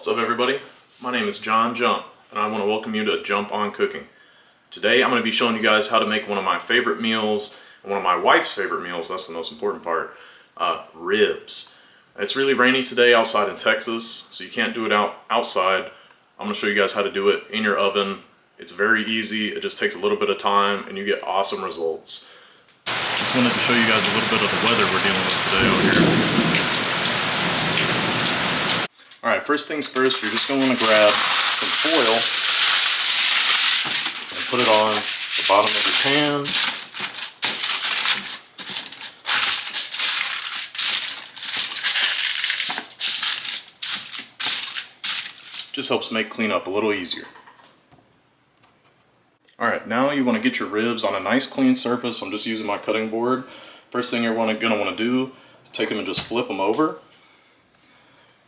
What's up, everybody? My name is John Jump, and I want to welcome you to Jump on Cooking. Today I'm going to be showing you guys how to make one of my favorite meals, and one of my wife's favorite meals. That's the most important part. Ribs. It's really rainy today outside in Texas, so you can't do it outside. I'm going to show you guys how to do it in your oven. It's very easy. It just takes a little bit of time, and you get awesome results. Just wanted to show you guys a little bit of the weather we're dealing with today out here. Alright, first things first, you're just going to want to grab some foil and put it on the bottom of your pan. Just helps make cleanup a little easier. Alright, now you want to get your ribs on a nice clean surface. I'm just using my cutting board. First thing you're going to want to do is take them and just flip them over.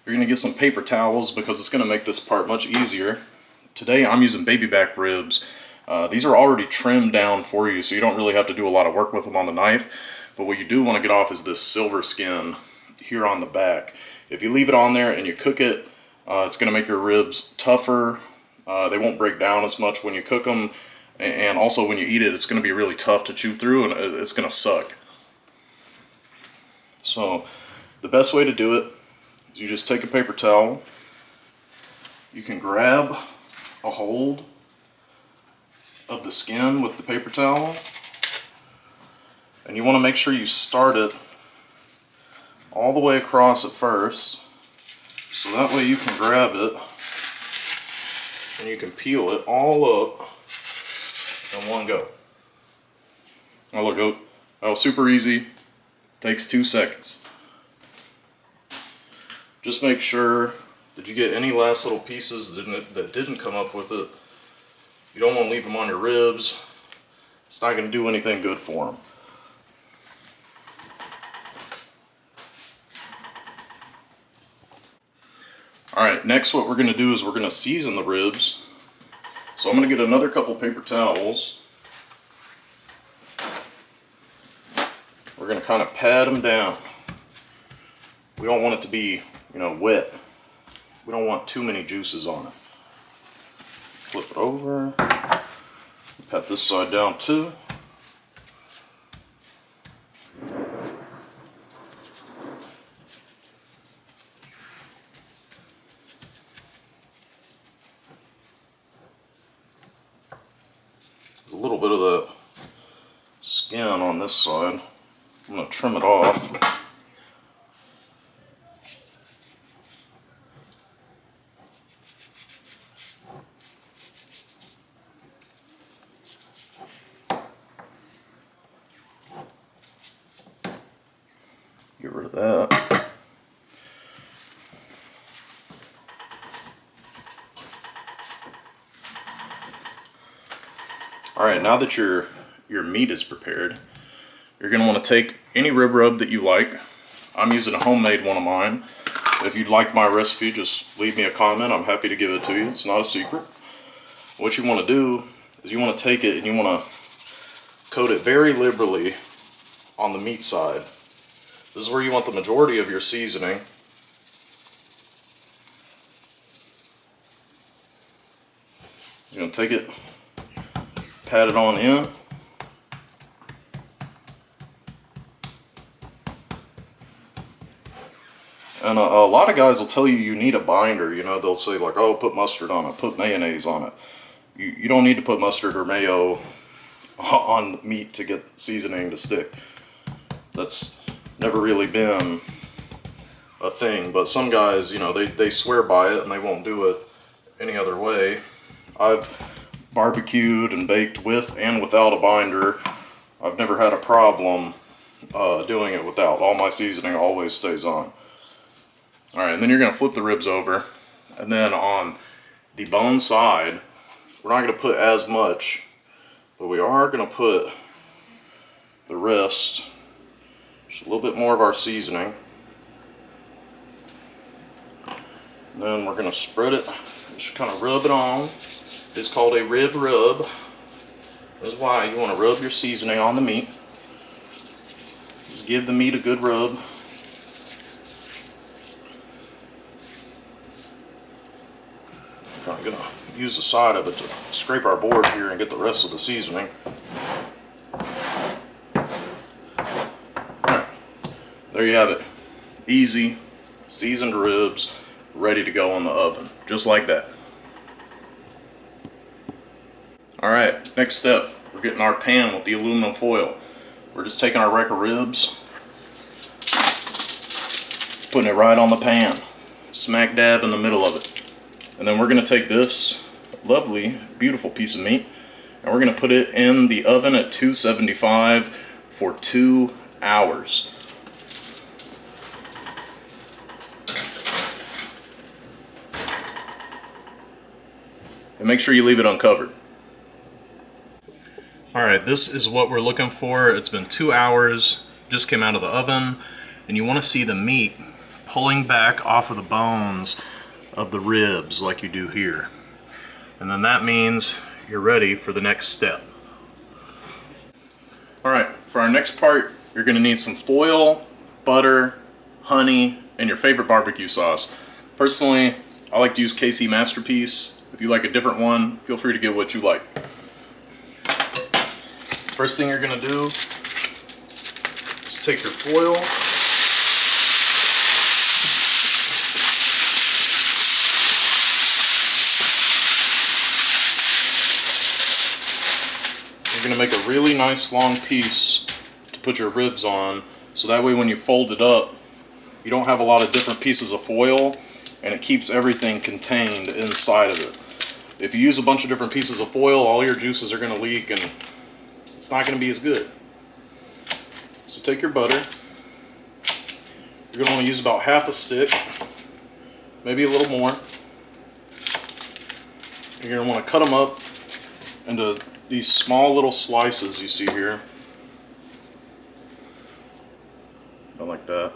You're going to get some paper towels because it's going to make this part much easier. Today I'm using baby back ribs. These are already trimmed down for you, so you don't really have to do a lot of work with them on the knife. But what you do want to get off is this silver skin here on the back. If you leave it on there and you cook it, it's going to make your ribs tougher. They won't break down as much when you cook them. And also when you eat it, it's going to be really tough to chew through and it's going to suck. So the best way to do it, you just take a paper towel, you can grab a hold of the skin with the paper towel, and you want to make sure you start it all the way across at first, so that way you can grab it and you can peel it all up in one go. Oh look, that was super easy, takes 2 seconds. Just make sure that you get any last little pieces that didn't come up with it. You don't want to leave them on your ribs. It's not going to do anything good for them. Alright, next what we're going to do is we're going to season the ribs. So I'm going to get another couple paper towels. We're going to kind of pat them down. We don't want it to be wet. We don't want too many juices on it. Flip it over. Pat this side down too. There's a little bit of the skin on this side. I'm going to trim it off. Get rid of that. Alright, now that your meat is prepared, you're going to want to take any rib rub that you like. I'm using a homemade one of mine. If you'd like my recipe, just leave me a comment. I'm happy to give it to you. It's not a secret. What you want to do is you want to take it and you want to coat it very liberally on the meat side. This is where you want the majority of your seasoning. You're going to take it, pat it on in. And a lot of guys will tell you need a binder. They'll say like, oh, put mustard on it, put mayonnaise on it. You don't need to put mustard or mayo on meat to get seasoning to stick. That's never really been a thing, but some guys, they swear by it and they won't do it any other way. I've barbecued and baked with and without a binder. I've never had a problem doing it without. All my seasoning always stays on. Alright, and then you're going to flip the ribs over, and then on the bone side, we're not going to put as much, but we are going to put the rest. Just a little bit more of our seasoning. And then we're going to spread it, just kind of rub it on. It's called a rib rub. This is why you want to rub your seasoning on the meat. Just give the meat a good rub. gonna use the side of it to scrape our board here and get the rest of the seasoning. Alright, there you have it. Easy, seasoned ribs, ready to go in the oven, just like that. Alright, next step, we're getting our pan with the aluminum foil. We're just taking our rack of ribs, putting it right on the pan, smack dab in the middle of it. And then we're going to take this lovely, beautiful piece of meat, and we're going to put it in the oven at 275 for 2 hours. And make sure you leave it uncovered. Alright, this is what we're looking for. It's been 2 hours, just came out of the oven, and you want to see the meat pulling back off of the bones of the ribs like you do here. And then that means you're ready for the next step. Alright, for our next part, you're going to need some foil, butter, honey, and your favorite barbecue sauce. Personally, I like to use KC Masterpiece. If you like a different one, feel free to get what you like. First thing you're going to do is take your foil, you're going to make a really nice long piece to put your ribs on, so that way when you fold it up, you don't have a lot of different pieces of foil, and it keeps everything contained inside of it. If you use a bunch of different pieces of foil, all your juices are going to leak and it's not going to be as good. So take your butter. You're going to want to use about half a stick, maybe a little more. You're going to want to cut them up into these small little slices you see here. About like that.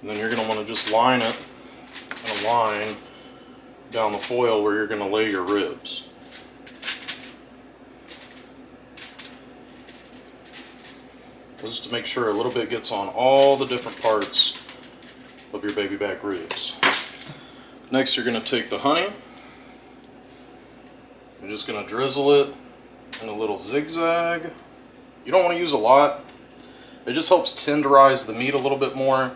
And then you're going to want to just line it in a line down the foil where you're going to lay your ribs. Just to make sure a little bit gets on all the different parts of your baby back ribs. Next, you're going to take the honey. You're just going to drizzle it in a little zigzag. You don't want to use a lot. It just helps tenderize the meat a little bit more.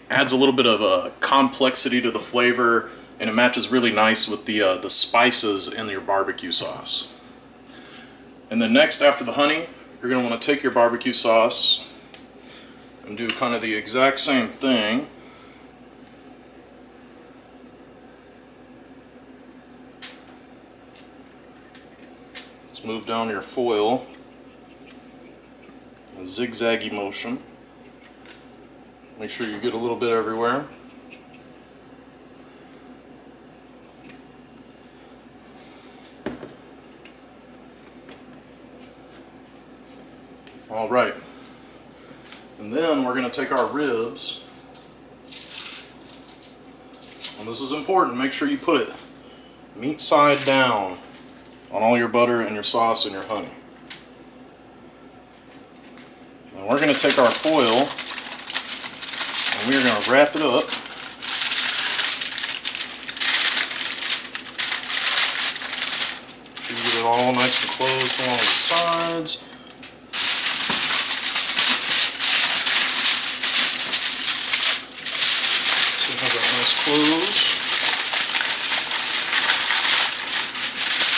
Adds a little bit of a complexity to the flavor, and it matches really nice with the spices in your barbecue sauce. And then next, after the honey, you're going to want to take your barbecue sauce and do kind of the exact same thing. Just move down your foil in a zigzaggy motion. Make sure you get a little bit everywhere. All right, and then we're going to take our ribs, and this is important, make sure you put it meat side down on all your butter and your sauce and your honey. And we're going to take our foil and we're going to wrap it up. Get it all nice and closed along the sides. Close.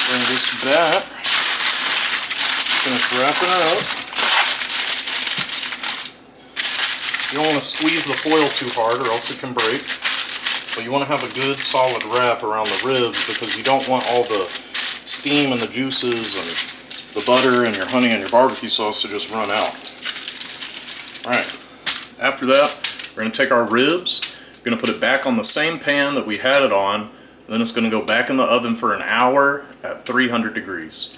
Bring this back. Finish wrapping it up. You don't want to squeeze the foil too hard or else it can break. But you want to have a good solid wrap around the ribs because you don't want all the steam and the juices and the butter and your honey and your barbecue sauce to just run out. Alright, after that, we're going to take our ribs. We're going to put it back on the same pan that we had it on, and then it's going to go back in the oven for an hour at 300 degrees.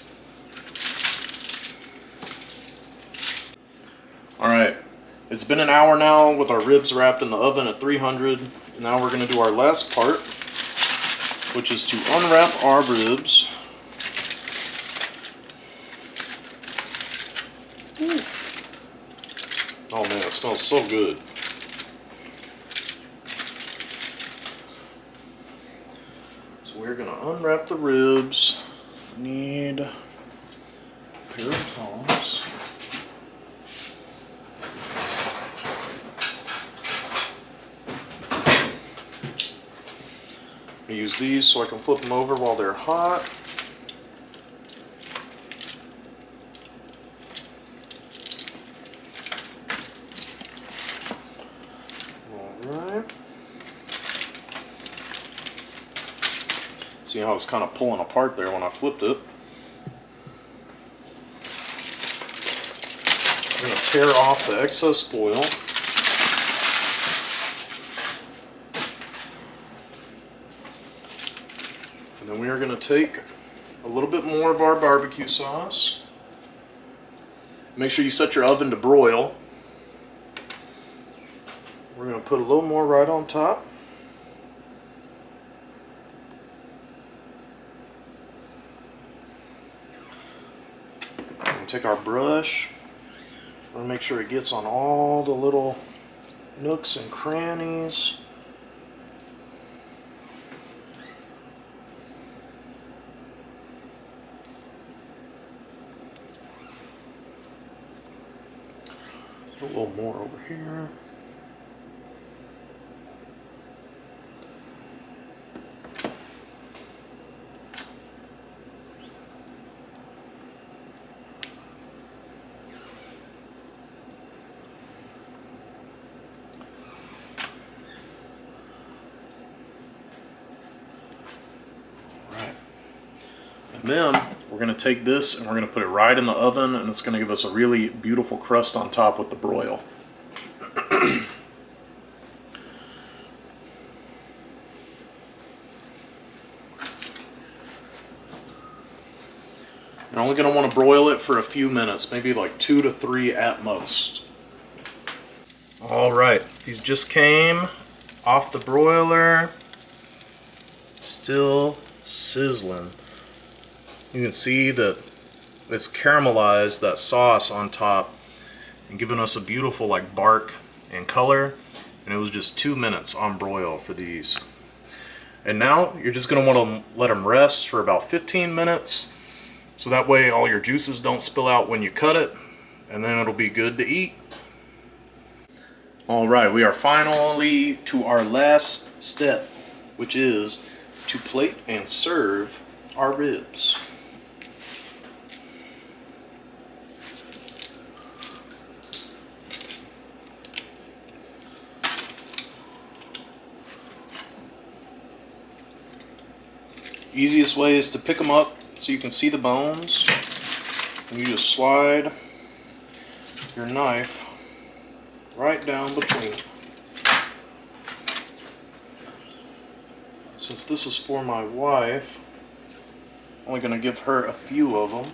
Alright, it's been an hour now with our ribs wrapped in the oven at 300. Now we're going to do our last part, which is to unwrap our ribs. Oh man, it smells so good. gonna unwrap the ribs. Need a pair of tongs. I use these so I can flip them over while they're hot. Alright. See how it's kind of pulling apart there when I flipped it. I'm going to tear off the excess foil. And then we are going to take a little bit more of our barbecue sauce. Make sure you set your oven to broil. We're going to put a little more right on top. Take our brush. We're going to make sure it gets on all the little nooks and crannies. A little more over here. And then we're going to take this and we're going to put it right in the oven, and it's going to give us a really beautiful crust on top with the broil. You're only going to want to broil it for a few minutes, maybe like 2 to 3 at most. Alright, these just came off the broiler. Still sizzling. You can see that it's caramelized, that sauce on top, and giving us a beautiful like bark and color. And it was just 2 minutes on broil for these. And now you're just going to want to let them rest for about 15 minutes, so that way all your juices don't spill out when you cut it, and then it'll be good to eat. Alright, we are finally to our last step, which is to plate and serve our ribs. Easiest way is to pick them up so you can see the bones, and you just slide your knife right down between them. Since this is for my wife, I'm only going to give her a few of them.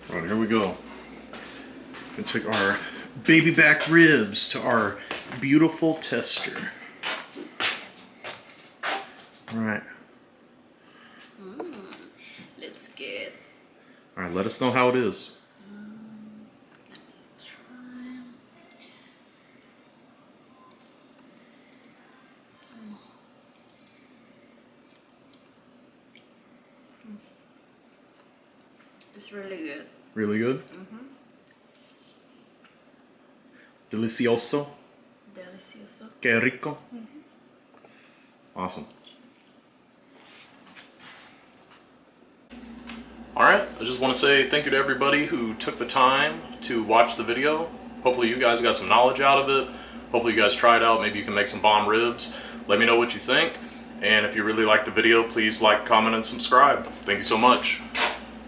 Alright, here we go. We take our baby back ribs to our beautiful tester. Alright. Looks good. Alright, let us know how it is. It's really good. Really good? Mm-hmm. Delicioso. Delicioso. Que rico. Mm-hmm. Awesome. Alright, I just want to say thank you to everybody who took the time to watch the video. Hopefully you guys got some knowledge out of it. Hopefully you guys try it out. Maybe you can make some bomb ribs. Let me know what you think. And if you really like the video, please like, comment, and subscribe. Thank you so much.